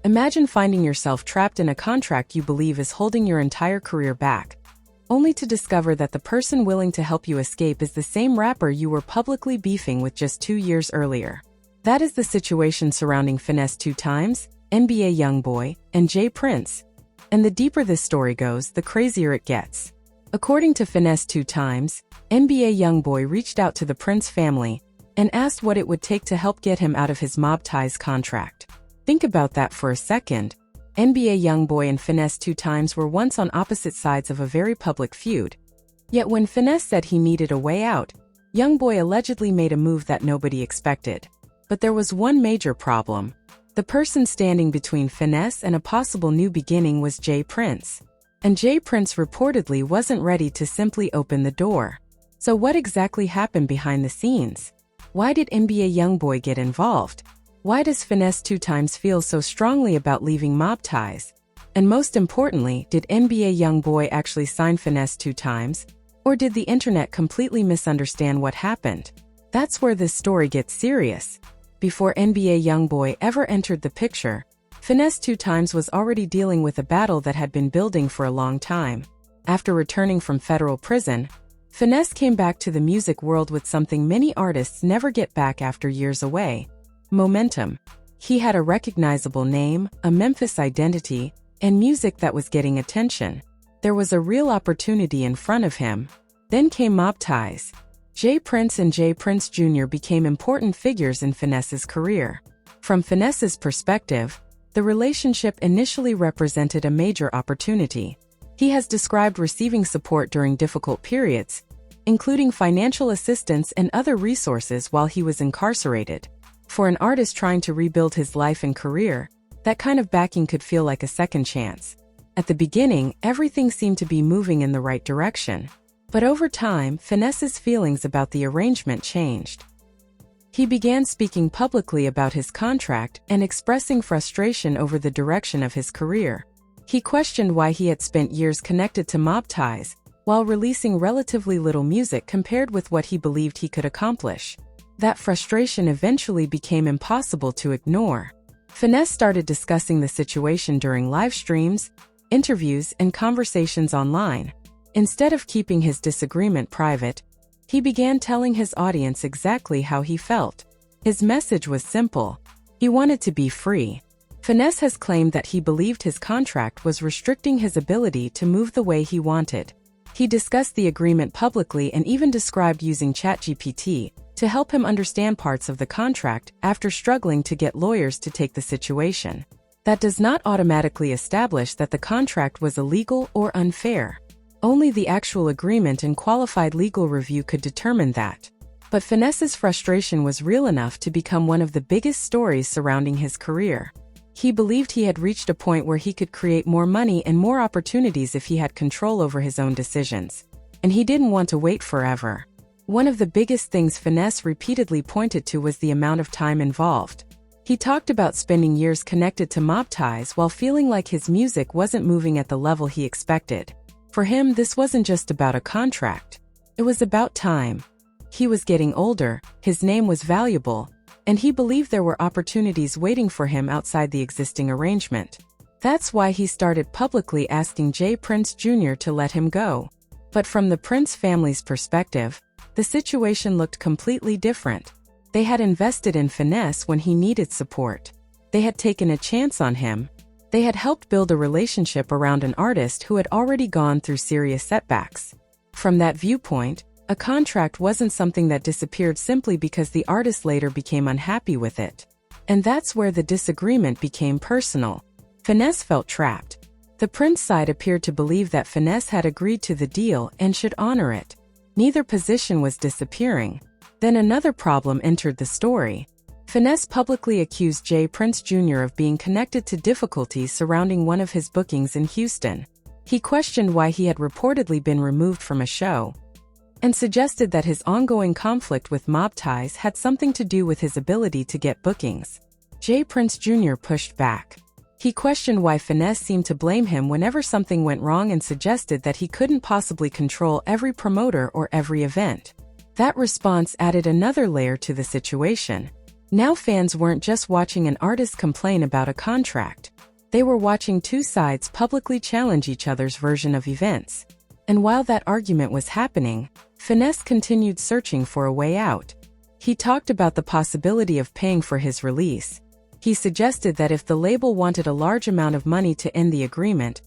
Imagine finding yourself trapped in a contract you believe is holding your entire career back, only to discover that the person willing to help you escape is the same rapper you were publicly beefing with just 2 years earlier. That is the situation surrounding Finesse2Tymes, NBA YoungBoy, and J Prince. And the deeper this story goes, the crazier it gets. According to Finesse2Tymes, NBA YoungBoy reached out to the Prince family and asked what it would take to help get him out of his mob ties contract. Think about that for a second. NBA YoungBoy and Finesse2Tymes were once on opposite sides of a very public feud. Yet when Finesse said he needed a way out, YoungBoy allegedly made a move that nobody expected. But there was one major problem. The person standing between Finesse and a possible new beginning was J Prince. And J Prince reportedly wasn't ready to simply open the door. So what exactly happened behind the scenes? Why did NBA YoungBoy get involved? Why does Finesse2Tymes feel so strongly about leaving mob ties? And most importantly, did NBA YoungBoy actually sign Finesse2Tymes? Or did the internet completely misunderstand what happened? That's where this story gets serious. Before NBA YoungBoy ever entered the picture, Finesse2Tymes was already dealing with a battle that had been building for a long time. After returning from federal prison, Finesse came back to the music world with something many artists never get back after years away: momentum. He had a recognizable name, a Memphis identity, and music that was getting attention. There was a real opportunity in front of him. Then came mob ties. J Prince and J Prince Jr. became important figures in Finesse's career. From Finesse's perspective, the relationship initially represented a major opportunity. He has described receiving support during difficult periods, including financial assistance and other resources while he was incarcerated. For an artist trying to rebuild his life and career, that kind of backing could feel like a second chance. At the beginning, everything seemed to be moving in the right direction. But over time, Finesse's feelings about the arrangement changed. He began speaking publicly about his contract and expressing frustration over the direction of his career. He questioned why he had spent years connected to mob ties, while releasing relatively little music compared with what he believed he could accomplish. That frustration eventually became impossible to ignore. Finesse started discussing the situation during live streams, interviews, and conversations online. Instead of keeping his disagreement private, he began telling his audience exactly how he felt. His message was simple. He wanted to be free. Finesse has claimed that he believed his contract was restricting his ability to move the way he wanted. He discussed the agreement publicly and even described using ChatGPT to help him understand parts of the contract after struggling to get lawyers to take the situation. That does not automatically establish that the contract was illegal or unfair. Only the actual agreement and qualified legal review could determine that. But Finesse's frustration was real enough to become one of the biggest stories surrounding his career. He believed he had reached a point where he could create more money and more opportunities if he had control over his own decisions. And he didn't want to wait forever. One of the biggest things Finesse repeatedly pointed to was the amount of time involved. He talked about spending years connected to mob ties while feeling like his music wasn't moving at the level he expected. For him, this wasn't just about a contract. It was about time. He was getting older, his name was valuable, and he believed there were opportunities waiting for him outside the existing arrangement. That's why he started publicly asking J Prince Jr. to let him go. But from the Prince family's perspective, the situation looked completely different. They had invested in Finesse when he needed support. They had taken a chance on him. They had helped build a relationship around an artist who had already gone through serious setbacks. From that viewpoint, a contract wasn't something that disappeared simply because the artist later became unhappy with it. And that's where the disagreement became personal. Finesse felt trapped. The Prince side appeared to believe that Finesse had agreed to the deal and should honor it. Neither position was disappearing. Then another problem entered the story. Finesse publicly accused J Prince Jr. of being connected to difficulties surrounding one of his bookings in Houston. He questioned why he had reportedly been removed from a show, and suggested that his ongoing conflict with mob ties had something to do with his ability to get bookings. J Prince Jr. pushed back. He questioned why Finesse seemed to blame him whenever something went wrong and suggested that he couldn't possibly control every promoter or every event. That response added another layer to the situation. Now fans weren't just watching an artist complain about a contract. They were watching two sides publicly challenge each other's version of events. And while that argument was happening, Finesse continued searching for a way out. He talked about the possibility of paying for his release. He suggested that if the label wanted a large amount of money to end the agreement,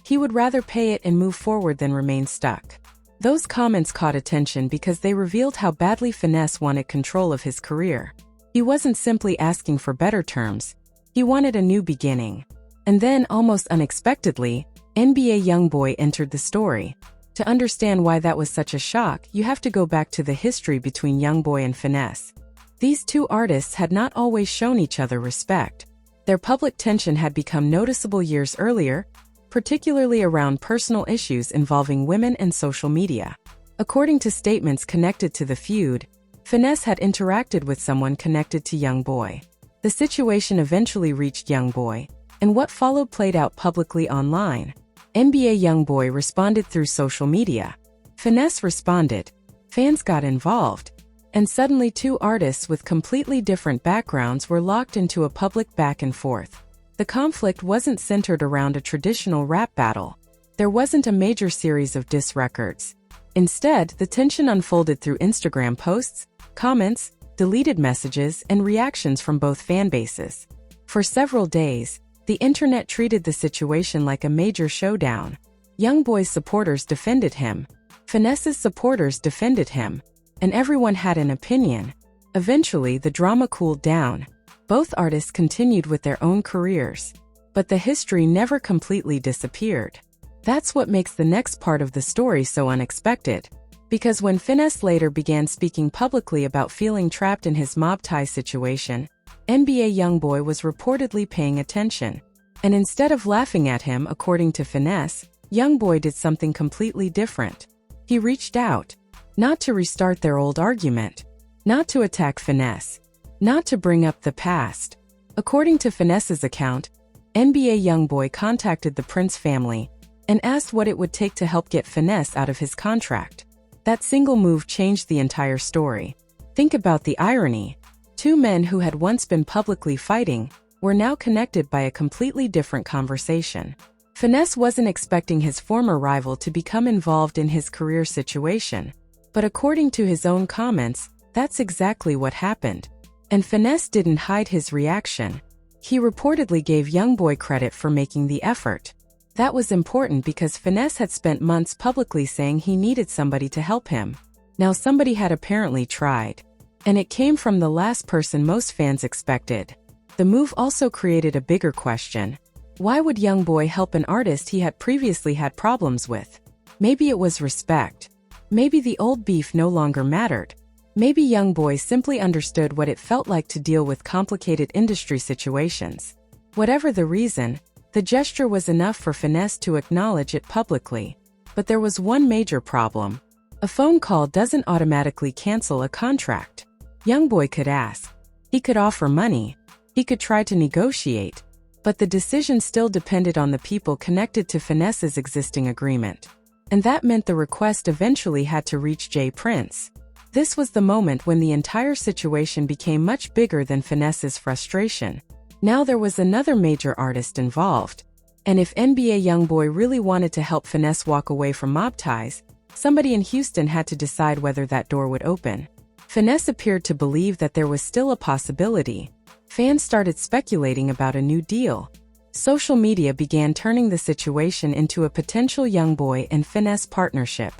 he would rather pay it and move forward than remain stuck. Those comments caught attention because they revealed how badly Finesse wanted control of his career. He wasn't simply asking for better terms, he wanted a new beginning. And then, almost unexpectedly, NBA YoungBoy entered the story. To understand why that was such a shock, you have to go back to the history between YoungBoy and Finesse. These two artists had not always shown each other respect. Their public tension had become noticeable years earlier, particularly around personal issues involving women and social media. According to statements connected to the feud, Finesse had interacted with someone connected to YoungBoy. The situation eventually reached YoungBoy, and what followed played out publicly online. NBA YoungBoy responded through social media. Finesse responded. Fans got involved. And suddenly two artists with completely different backgrounds were locked into a public back and forth. The conflict wasn't centered around a traditional rap battle. There wasn't a major series of diss records. Instead, the tension unfolded through Instagram posts, comments, deleted messages, and reactions from both fan bases. For several days, the internet treated the situation like a major showdown. YoungBoy's supporters defended him. Finesse's supporters defended him. And everyone had an opinion. Eventually, the drama cooled down. Both artists continued with their own careers. But the history never completely disappeared. That's what makes the next part of the story so unexpected. Because when Finesse later began speaking publicly about feeling trapped in his mob tie situation, NBA YoungBoy was reportedly paying attention. And instead of laughing at him, according to Finesse, YoungBoy did something completely different. He reached out. Not to restart their old argument. Not to attack Finesse. Not to bring up the past. According to Finesse's account, NBA YoungBoy contacted the Prince family and asked what it would take to help get Finesse out of his contract. That single move changed the entire story. Think about the irony. Two men who had once been publicly fighting were now connected by a completely different conversation. Finesse wasn't expecting his former rival to become involved in his career situation. But according to his own comments, that's exactly what happened. And Finesse didn't hide his reaction. He reportedly gave YoungBoy credit for making the effort. That was important because Finesse had spent months publicly saying he needed somebody to help him. Now somebody had apparently tried. And it came from the last person most fans expected. The move also created a bigger question. Why would YoungBoy help an artist he had previously had problems with? Maybe it was respect. Maybe the old beef no longer mattered. Maybe YoungBoy simply understood what it felt like to deal with complicated industry situations. Whatever the reason, the gesture was enough for Finesse to acknowledge it publicly. But there was one major problem. A phone call doesn't automatically cancel a contract. YoungBoy could ask. He could offer money. He could try to negotiate. But the decision still depended on the people connected to Finesse's existing agreement. And that meant the request eventually had to reach J. Prince. This was the moment when the entire situation became much bigger than Finesse's frustration. Now there was another major artist involved. And if NBA YoungBoy really wanted to help Finesse walk away from mob ties, somebody in Houston had to decide whether that door would open. Finesse appeared to believe that there was still a possibility. Fans started speculating about a new deal. Social media began turning the situation into a potential YoungBoy and Finesse partnership.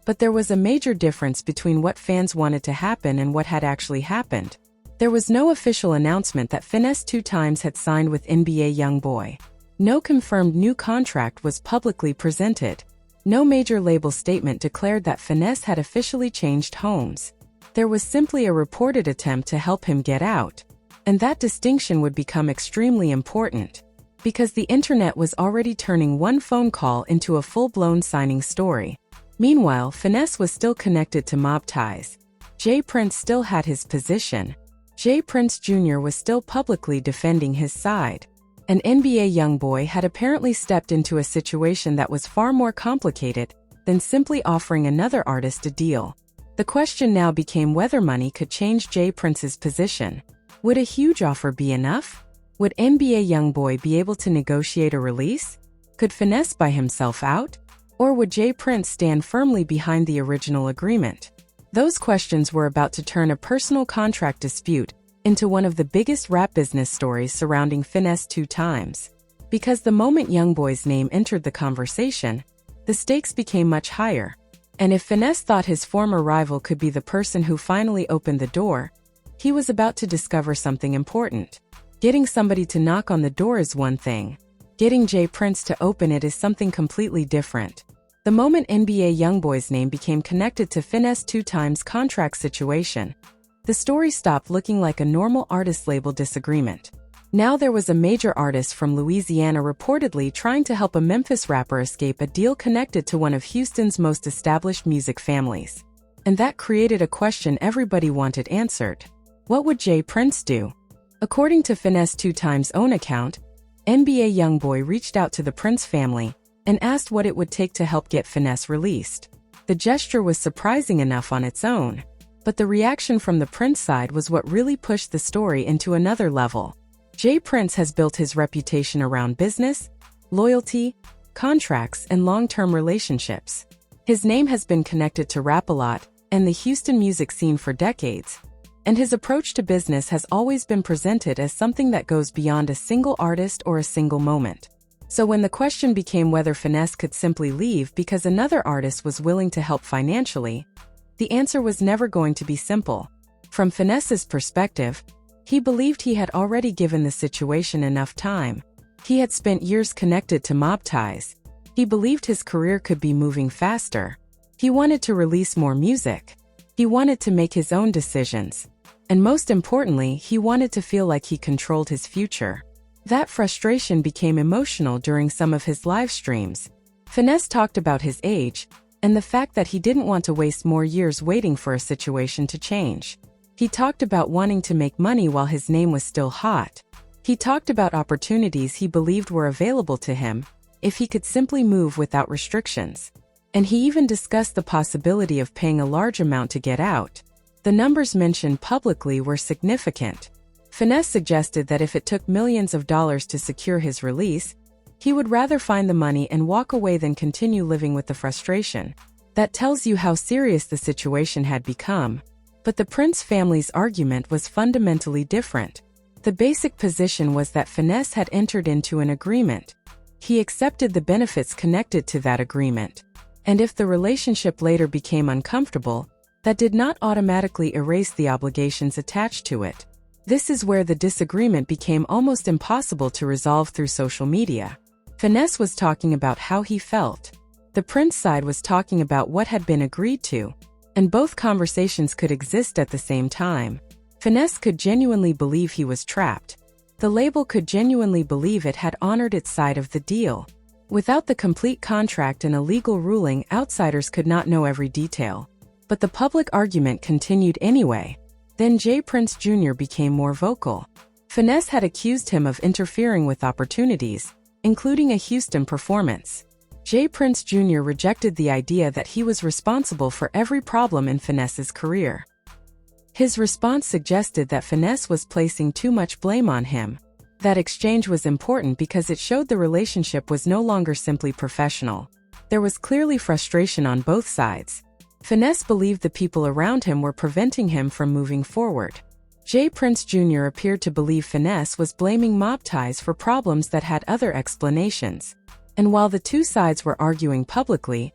But there was a major difference between what fans wanted to happen and what had actually happened. There was no official announcement that Finesse2Tymes had signed with NBA YoungBoy. No confirmed new contract was publicly presented. No major label statement declared that Finesse had officially changed homes. There was simply a reported attempt to help him get out. And that distinction would become extremely important. Because the internet was already turning one phone call into a full-blown signing story. Meanwhile, Finesse was still connected to mob ties. J. Prince still had his position. J. Prince Jr. was still publicly defending his side. And NBA YoungBoy had apparently stepped into a situation that was far more complicated than simply offering another artist a deal. The question now became whether money could change J. Prince's position. Would a huge offer be enough? Would NBA YoungBoy be able to negotiate a release? Could Finesse buy himself out? Or would J Prince stand firmly behind the original agreement? Those questions were about to turn a personal contract dispute into one of the biggest rap business stories surrounding Finesse2Tymes. Because the moment YoungBoy's name entered the conversation, the stakes became much higher. And if Finesse thought his former rival could be the person who finally opened the door, he was about to discover something important. Getting somebody to knock on the door is one thing. Getting J Prince to open it is something completely different. The moment NBA YoungBoy's name became connected to Finesse2Tymes' contract situation, the story stopped looking like a normal artist label disagreement. Now there was a major artist from Louisiana reportedly trying to help a Memphis rapper escape a deal connected to one of Houston's most established music families. And that created a question everybody wanted answered. What would J Prince do? According to Finesse2Tymes' own account, NBA YoungBoy reached out to the Prince family and asked what it would take to help get Finesse released. The gesture was surprising enough on its own, but the reaction from the Prince side was what really pushed the story into another level. J Prince has built his reputation around business, loyalty, contracts, and long-term relationships. His name has been connected to Rap-A-Lot and the Houston music scene for decades, and his approach to business has always been presented as something that goes beyond a single artist or a single moment. So when the question became whether Finesse could simply leave because another artist was willing to help financially, the answer was never going to be simple. From Finesse's perspective, he believed he had already given the situation enough time. He had spent years connected to mob ties. He believed his career could be moving faster. He wanted to release more music. He wanted to make his own decisions. And most importantly, he wanted to feel like he controlled his future. That frustration became emotional during some of his live streams. Finesse talked about his age and the fact that he didn't want to waste more years waiting for a situation to change. He talked about wanting to make money while his name was still hot. He talked about opportunities he believed were available to him if he could simply move without restrictions. And he even discussed the possibility of paying a large amount to get out. The numbers mentioned publicly were significant. Finesse suggested that if it took millions of dollars to secure his release, he would rather find the money and walk away than continue living with the frustration. That tells you how serious the situation had become. But the Prince family's argument was fundamentally different. The basic position was that Finesse had entered into an agreement. He accepted the benefits connected to that agreement. And if the relationship later became uncomfortable, that did not automatically erase the obligations attached to it. This is where the disagreement became almost impossible to resolve through social media. Finesse was talking about how he felt. The Prince side was talking about what had been agreed to, and both conversations could exist at the same time. Finesse could genuinely believe he was trapped. The label could genuinely believe it had honored its side of the deal. Without the complete contract and a legal ruling, outsiders could not know every detail. But the public argument continued anyway. Then J Prince Jr. became more vocal. Finesse had accused him of interfering with opportunities, including a Houston performance. J Prince Jr. rejected the idea that he was responsible for every problem in Finesse's career. His response suggested that Finesse was placing too much blame on him. That exchange was important because it showed the relationship was no longer simply professional. There was clearly frustration on both sides. Finesse believed the people around him were preventing him from moving forward. J Prince Jr. appeared to believe Finesse was blaming mob ties for problems that had other explanations. And while the two sides were arguing publicly,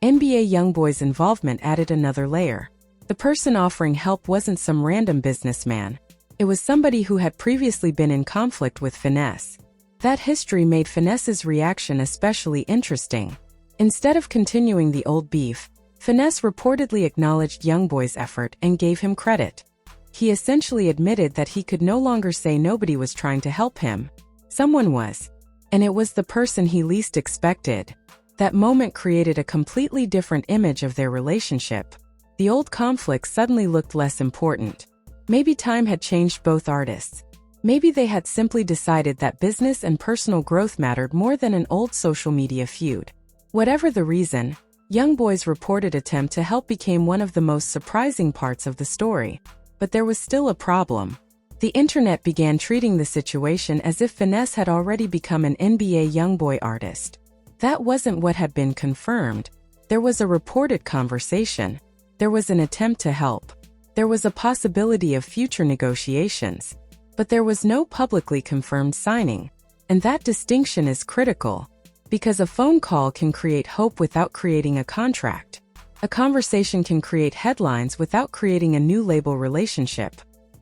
NBA YoungBoy's involvement added another layer. The person offering help wasn't some random businessman. It was somebody who had previously been in conflict with Finesse. That history made Finesse's reaction especially interesting. Instead of continuing the old beef, Finesse reportedly acknowledged YoungBoy's effort and gave him credit. He essentially admitted that he could no longer say nobody was trying to help him. Someone was. And it was the person he least expected. That moment created a completely different image of their relationship. The old conflict suddenly looked less important. Maybe time had changed both artists. Maybe they had simply decided that business and personal growth mattered more than an old social media feud. Whatever the reason, YoungBoy's reported attempt to help became one of the most surprising parts of the story. But there was still a problem. The internet began treating the situation as if Finesse had already become an NBA YoungBoy artist. That wasn't what had been confirmed. There was a reported conversation. There was an attempt to help. There was a possibility of future negotiations. But there was no publicly confirmed signing. And that distinction is critical, because a phone call can create hope without creating a contract. A conversation can create headlines without creating a new label relationship.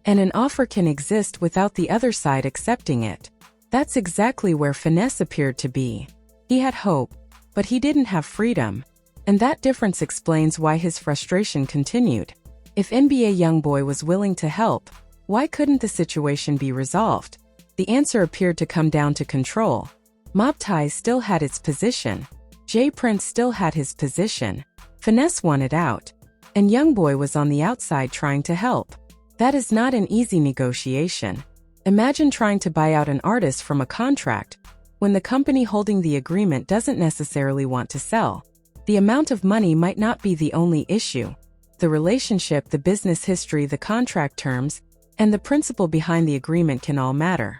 And an offer can exist without the other side accepting it. That's exactly where Finesse appeared to be. He had hope, but he didn't have freedom. And that difference explains why his frustration continued. If NBA YoungBoy was willing to help, why couldn't the situation be resolved? The answer appeared to come down to control. Mob Ties still had its position. J Prince still had his position. Finesse wanted out. And YoungBoy was on the outside trying to help. That is not an easy negotiation. Imagine trying to buy out an artist from a contract when the company holding the agreement doesn't necessarily want to sell. The amount of money might not be the only issue. The relationship, the business history, the contract terms, and the principle behind the agreement can all matter.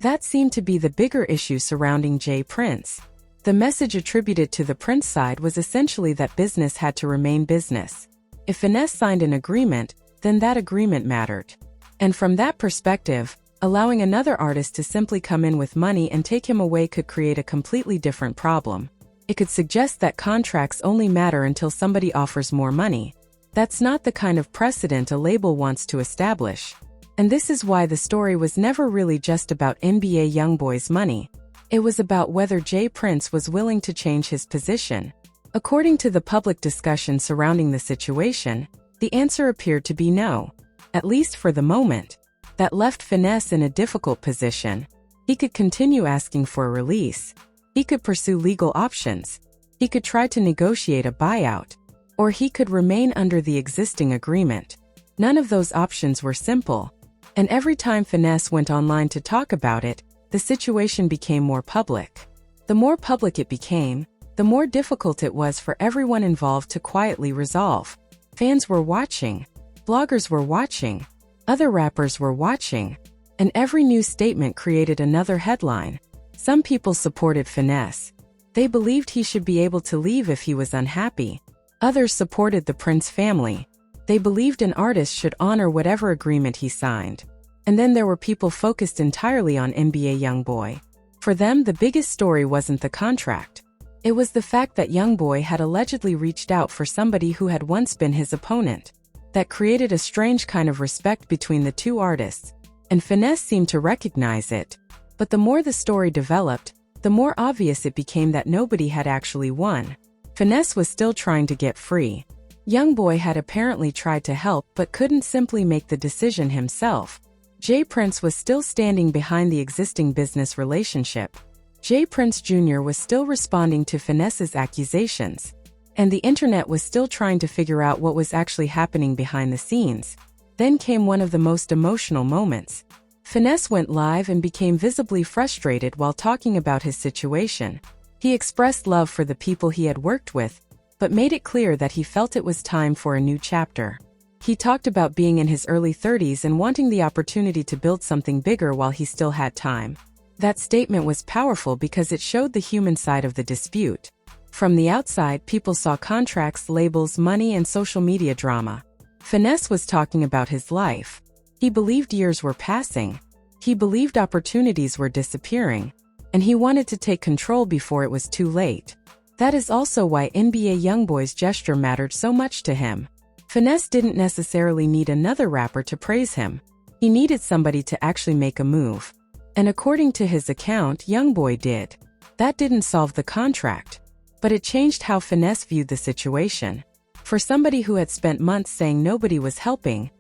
That seemed to be the bigger issue surrounding J Prince. The message attributed to the Prince side was essentially that business had to remain business. If Finesse signed an agreement, then that agreement mattered. And from that perspective, allowing another artist to simply come in with money and take him away could create a completely different problem. It could suggest that contracts only matter until somebody offers more money. That's not the kind of precedent a label wants to establish. And this is why the story was never really just about NBA YoungBoy's money. It was about whether J Prince was willing to change his position. According to the public discussion surrounding the situation, the answer appeared to be no, at least for the moment. That left Finesse in a difficult position. He could continue asking for a release. He could pursue legal options. He could try to negotiate a buyout. Or he could remain under the existing agreement. None of those options were simple. And every time Finesse went online to talk about it, the situation became more public. The more public it became, the more difficult it was for everyone involved to quietly resolve. Fans were watching. Bloggers were watching. Other rappers were watching. And every new statement created another headline. Some people supported Finesse. They believed he should be able to leave if he was unhappy. Others supported the Prince family. They believed an artist should honor whatever agreement he signed. And then there were people focused entirely on NBA YoungBoy. For them, the biggest story wasn't the contract. It was the fact that YoungBoy had allegedly reached out for somebody who had once been his opponent. That created a strange kind of respect between the two artists, and Finesse seemed to recognize it. But the more the story developed, the more obvious it became that nobody had actually won. Finesse was still trying to get free. YoungBoy had apparently tried to help but couldn't simply make the decision himself. J Prince was still standing behind the existing business relationship. J Prince Jr. was still responding to Finesse's accusations. And the internet was still trying to figure out what was actually happening behind the scenes. Then came one of the most emotional moments. Finesse went live and became visibly frustrated while talking about his situation. He expressed love for the people he had worked with, but made it clear that he felt it was time for a new chapter. He talked about being in his early 30s and wanting the opportunity to build something bigger while he still had time. That statement was powerful because it showed the human side of the dispute. From the outside, people saw contracts, labels, money, and social media drama. Finesse was talking about his life. He believed years were passing. He believed opportunities were disappearing. And he wanted to take control before it was too late. That is also why NBA YoungBoy's gesture mattered so much to him. Finesse didn't necessarily need another rapper to praise him. He needed somebody to actually make a move. And according to his account, YoungBoy did. That didn't solve the contract. But it changed how Finesse viewed the situation. For somebody who had spent months saying nobody was helping,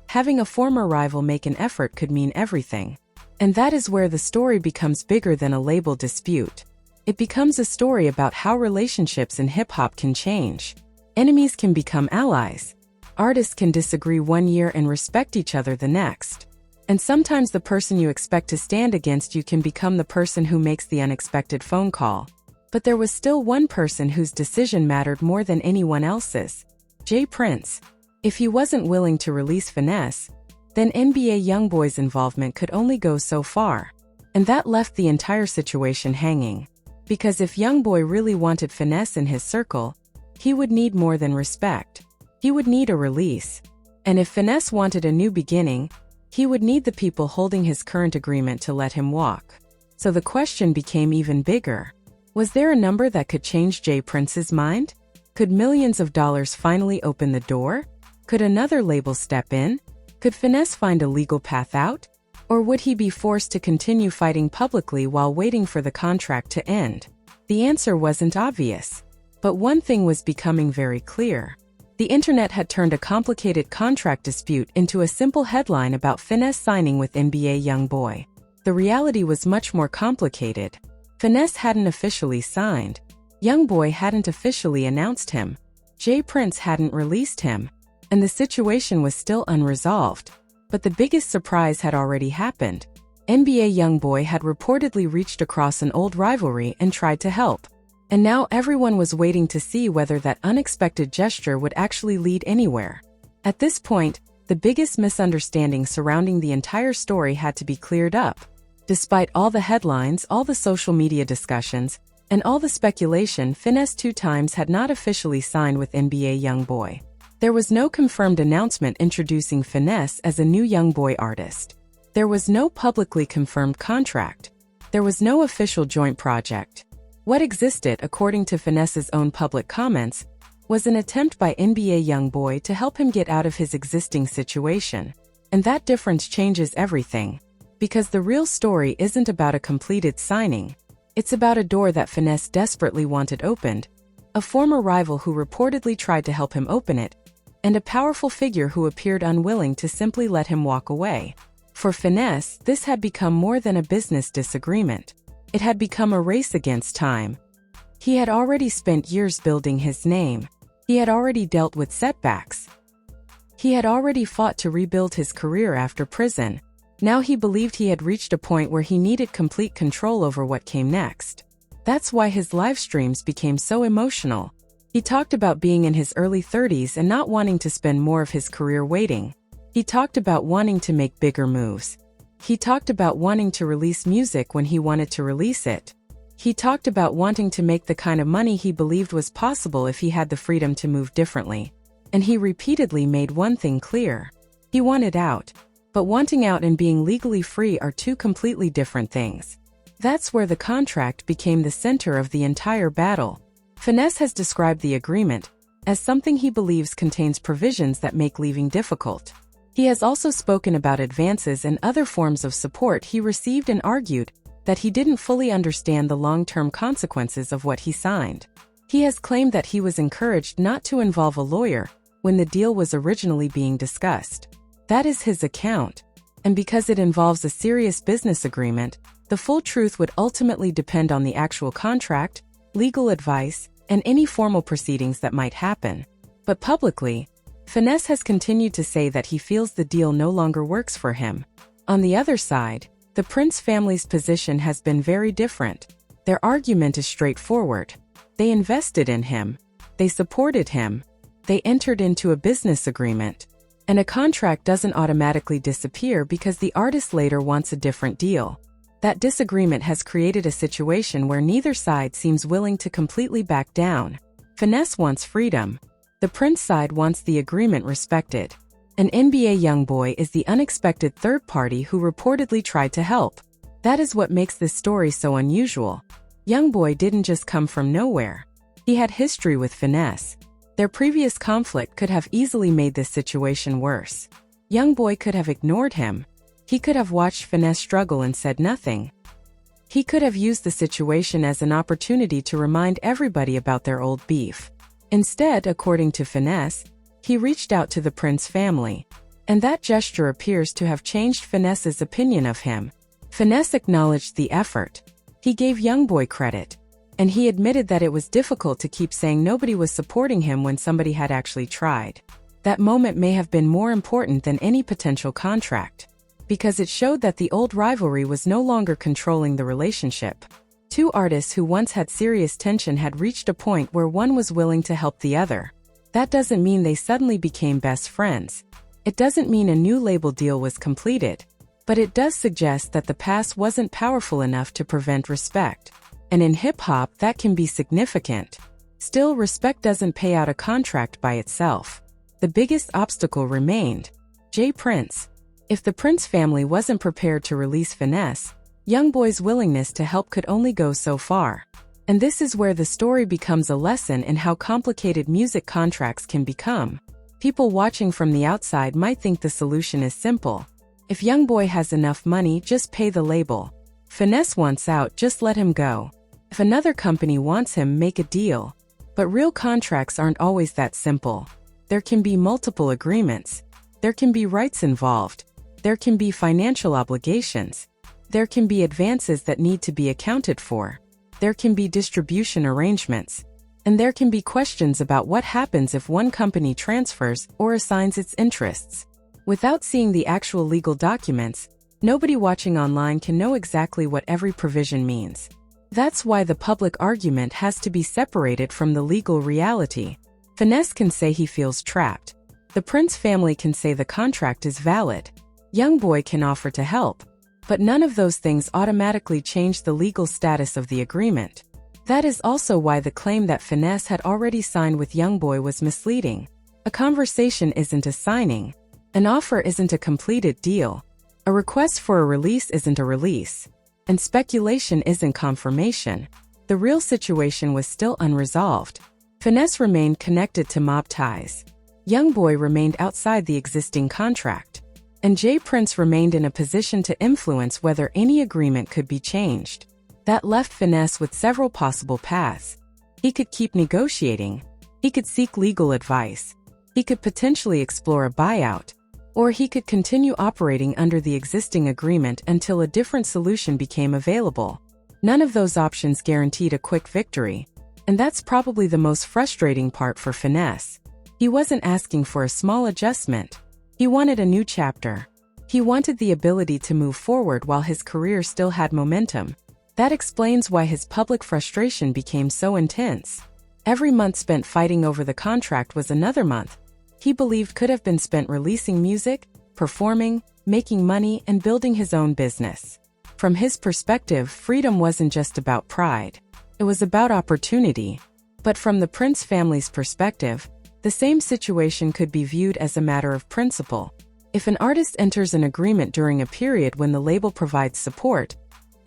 having a former rival make an effort could mean everything. And that is where the story becomes bigger than a label dispute. It becomes a story about how relationships in hip-hop can change. Enemies can become allies. Artists can disagree one year and respect each other the next. And sometimes the person you expect to stand against you can become the person who makes the unexpected phone call. But there was still one person whose decision mattered more than anyone else's. J Prince. If he wasn't willing to release Finesse, then NBA YoungBoy's involvement could only go so far. And that left the entire situation hanging. Because if YoungBoy really wanted Finesse in his circle, he would need more than respect. He would need a release. And if Finesse wanted a new beginning, he would need the people holding his current agreement to let him walk. So the question became even bigger. Was there a number that could change J. Prince's mind? Could millions of dollars finally open the door? Could another label step in? Could Finesse find a legal path out? Or would he be forced to continue fighting publicly while waiting for the contract to end? The answer wasn't obvious. But one thing was becoming very clear. The internet had turned a complicated contract dispute into a simple headline about Finesse signing with NBA YoungBoy. The reality was much more complicated. Finesse hadn't officially signed. YoungBoy hadn't officially announced him. J. Prince hadn't released him. And the situation was still unresolved. But the biggest surprise had already happened. NBA YoungBoy had reportedly reached across an old rivalry and tried to help. And now everyone was waiting to see whether that unexpected gesture would actually lead anywhere. At this point, the biggest misunderstanding surrounding the entire story had to be cleared up. Despite all the headlines, all the social media discussions, and all the speculation, Finesse2Tymes had not officially signed with NBA YoungBoy. There was no confirmed announcement introducing Finesse as a new YoungBoy artist. There was no publicly confirmed contract. There was no official joint project. What existed, according to Finesse's own public comments, was an attempt by NBA YoungBoy to help him get out of his existing situation. And that difference changes everything. Because the real story isn't about a completed signing. It's about a door that Finesse desperately wanted opened, a former rival who reportedly tried to help him open it, and a powerful figure who appeared unwilling to simply let him walk away. For Finesse, this had become more than a business disagreement. It had become a race against time. He had already spent years building his name. He had already dealt with setbacks. He had already fought to rebuild his career after prison. Now he believed he had reached a point where he needed complete control over what came next. That's why his live streams became so emotional. He talked about being in his early 30s and not wanting to spend more of his career waiting. He talked about wanting to make bigger moves. He talked about wanting to release music when he wanted to release it. He talked about wanting to make the kind of money he believed was possible if he had the freedom to move differently. And he repeatedly made one thing clear. He wanted out. But wanting out and being legally free are two completely different things. That's where the contract became the center of the entire battle. Finesse has described the agreement as something he believes contains provisions that make leaving difficult. He has also spoken about advances and other forms of support he received and argued that he didn't fully understand the long-term consequences of what he signed. He has claimed that he was encouraged not to involve a lawyer when the deal was originally being discussed. That is his account. And because it involves a serious business agreement, the full truth would ultimately depend on the actual contract, legal advice, and any formal proceedings that might happen. But publicly, Finesse has continued to say that he feels the deal no longer works for him. On the other side, the Prince family's position has been very different. Their argument is straightforward. They invested in him. They supported him. They entered into a business agreement. And a contract doesn't automatically disappear because the artist later wants a different deal. That disagreement has created a situation where neither side seems willing to completely back down. Finesse wants freedom. The Prince side wants the agreement respected. An NBA YoungBoy is the unexpected third party who reportedly tried to help. That is what makes this story so unusual. YoungBoy didn't just come from nowhere. He had history with Finesse. Their previous conflict could have easily made this situation worse. YoungBoy could have ignored him. He could have watched Finesse struggle and said nothing. He could have used the situation as an opportunity to remind everybody about their old beef. Instead, according to Finesse, he reached out to the Prince family. And that gesture appears to have changed Finesse's opinion of him. Finesse acknowledged the effort. He gave YoungBoy credit. And he admitted that it was difficult to keep saying nobody was supporting him when somebody had actually tried. That moment may have been more important than any potential contract. Because it showed that the old rivalry was no longer controlling the relationship. Two artists who once had serious tension had reached a point where one was willing to help the other. That doesn't mean they suddenly became best friends. It doesn't mean a new label deal was completed, but it does suggest that the past wasn't powerful enough to prevent respect. And in hip-hop, that can be significant. Still, respect doesn't pay out a contract by itself. The biggest obstacle remained J. Prince. If the Prince family wasn't prepared to release Finesse, YoungBoy's willingness to help could only go so far. And this is where the story becomes a lesson in how complicated music contracts can become. People watching from the outside might think the solution is simple. If YoungBoy has enough money, just pay the label. Finesse wants out, just let him go. If another company wants him, make a deal. But real contracts aren't always that simple. There can be multiple agreements. There can be rights involved. There can be financial obligations. There can be advances that need to be accounted for. There can be distribution arrangements. And there can be questions about what happens if one company transfers or assigns its interests. Without seeing the actual legal documents, nobody watching online can know exactly what every provision means. That's why the public argument has to be separated from the legal reality. Finesse can say he feels trapped. The Prince family can say the contract is valid. YoungBoy can offer to help. But none of those things automatically change the legal status of the agreement. That is also why the claim that Finesse had already signed with YoungBoy was misleading. A conversation isn't a signing. An offer isn't a completed deal. A request for a release isn't a release. And speculation isn't confirmation. The real situation was still unresolved. Finesse remained connected to mob ties. YoungBoy remained outside the existing contract. And J. Prince remained in a position to influence whether any agreement could be changed. That left Finesse with several possible paths. He could keep negotiating. He could seek legal advice. He could potentially explore a buyout. Or he could continue operating under the existing agreement until a different solution became available. None of those options guaranteed a quick victory. And that's probably the most frustrating part for Finesse. He wasn't asking for a small adjustment. He wanted a new chapter. He wanted the ability to move forward while his career still had momentum. That explains why his public frustration became so intense. Every month spent fighting over the contract was another month he believed could have been spent releasing music, performing, making money, and building his own business. From his perspective, freedom wasn't just about pride. It was about opportunity. But from the Prince family's perspective, the same situation could be viewed as a matter of principle. If an artist enters an agreement during a period when the label provides support,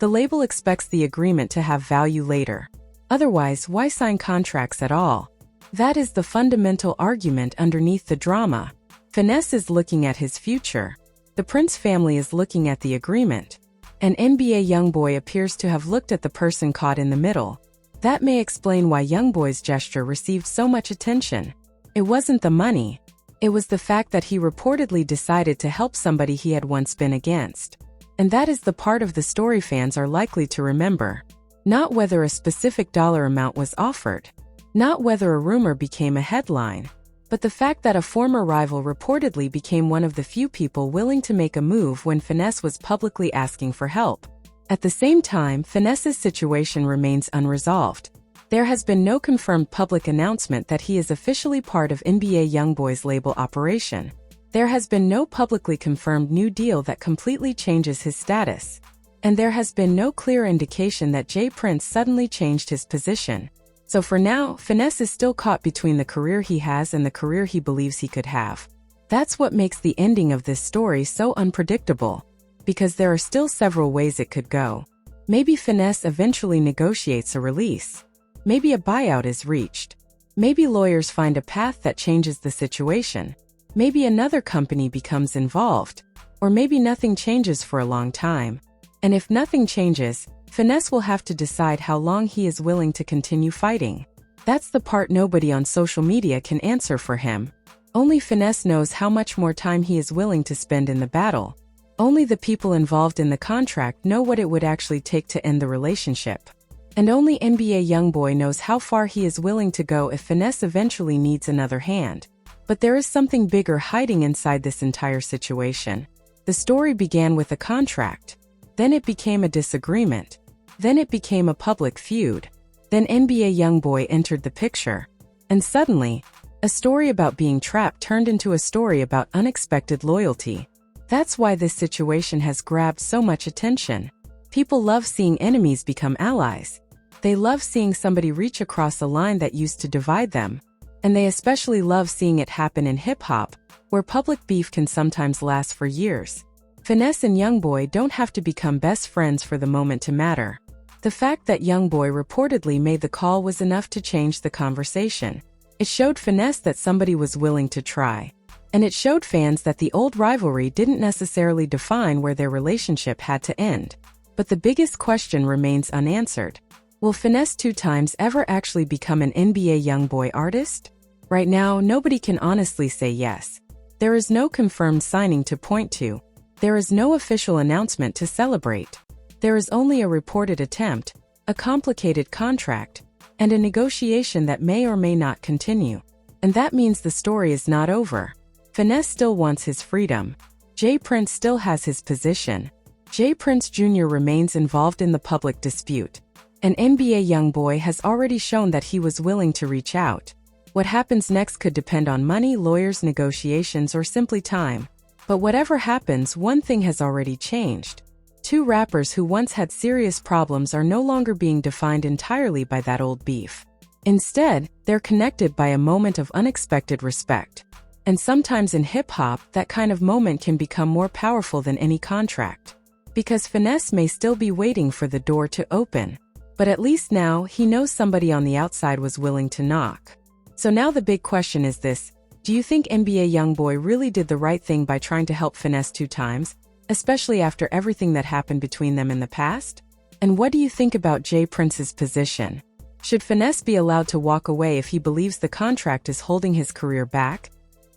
the label expects the agreement to have value later. Otherwise, why sign contracts at all? That is the fundamental argument underneath the drama. Finesse is looking at his future. The Prince family is looking at the agreement. And NBA YoungBoy appears to have looked at the person caught in the middle. That may explain why YoungBoy's gesture received so much attention. It wasn't the money. It was the fact that he reportedly decided to help somebody he had once been against. And that is the part of the story fans are likely to remember. Not whether a specific dollar amount was offered. Not whether a rumor became a headline. But the fact that a former rival reportedly became one of the few people willing to make a move when Finesse was publicly asking for help. At the same time, Finesse's situation remains unresolved. There has been no confirmed public announcement that he is officially part of NBA YoungBoy's label operation. There has been no publicly confirmed new deal that completely changes his status. And there has been no clear indication that J. Prince suddenly changed his position. So for now, Finesse is still caught between the career he has and the career he believes he could have. That's what makes the ending of this story so unpredictable. Because there are still several ways it could go. Maybe Finesse eventually negotiates a release. Maybe a buyout is reached. Maybe lawyers find a path that changes the situation. Maybe another company becomes involved. Or maybe nothing changes for a long time. And if nothing changes, Finesse will have to decide how long he is willing to continue fighting. That's the part nobody on social media can answer for him. Only Finesse knows how much more time he is willing to spend in the battle. Only the people involved in the contract know what it would actually take to end the relationship. And only NBA YoungBoy knows how far he is willing to go if Finesse eventually needs another hand. But there is something bigger hiding inside this entire situation. The story began with a contract. Then it became a disagreement. Then it became a public feud. Then NBA YoungBoy entered the picture. And suddenly, A story about being trapped turned into a story about unexpected loyalty. That's why this situation has grabbed so much attention. People love seeing enemies become allies. They love seeing somebody reach across a line that used to divide them. And they especially love seeing it happen in hip-hop, where public beef can sometimes last for years. Finesse and YoungBoy don't have to become best friends for the moment to matter. The fact that YoungBoy reportedly made the call was enough to change the conversation. It showed Finesse that somebody was willing to try. And it showed fans that the old rivalry didn't necessarily define where their relationship had to end. But the biggest question remains unanswered. Will Finesse2Tymes ever actually become an NBA YoungBoy artist? Right now, nobody can honestly say yes. There is no confirmed signing to point to. There is no official announcement to celebrate. There is only a reported attempt, a complicated contract, and a negotiation that may or may not continue. And that means the story is not over. Finesse still wants his freedom. J Prince still has his position. J Prince Jr. remains involved in the public dispute. And NBA YoungBoy has already shown that he was willing to reach out. What happens next could depend on money, lawyers, negotiations, or simply time. But whatever happens, one thing has already changed. Two rappers who once had serious problems are no longer being defined entirely by that old beef. Instead, they're connected by a moment of unexpected respect. And sometimes in hip-hop, that kind of moment can become more powerful than any contract. Because Finesse may still be waiting for the door to open. But at least now, he knows somebody on the outside was willing to knock. So now the big question is this: do you think NBA YoungBoy really did the right thing by trying to help Finesse2Tymes, especially after everything that happened between them in the past? And what do you think about J Prince's position? Should Finesse be allowed to walk away if he believes the contract is holding his career back?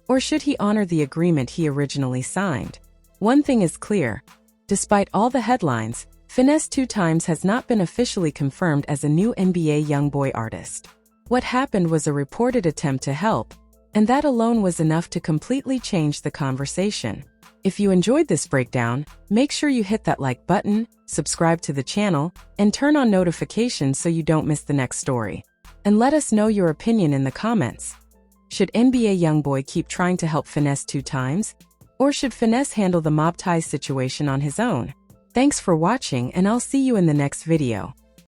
Or should he honor the agreement he originally signed? One thing is clear. Despite all the headlines, Finesse2Tymes has not been officially confirmed as a new NBA YoungBoy artist. What happened was a reported attempt to help, and that alone was enough to completely change the conversation. If you enjoyed this breakdown, make sure you hit that like button, subscribe to the channel, and turn on notifications so you don't miss the next story. And let us know your opinion in the comments. Should NBA YoungBoy keep trying to help Finesse2Tymes? Or should Finesse handle the mob ties situation on his own? Thanks for watching, and I'll see you in the next video.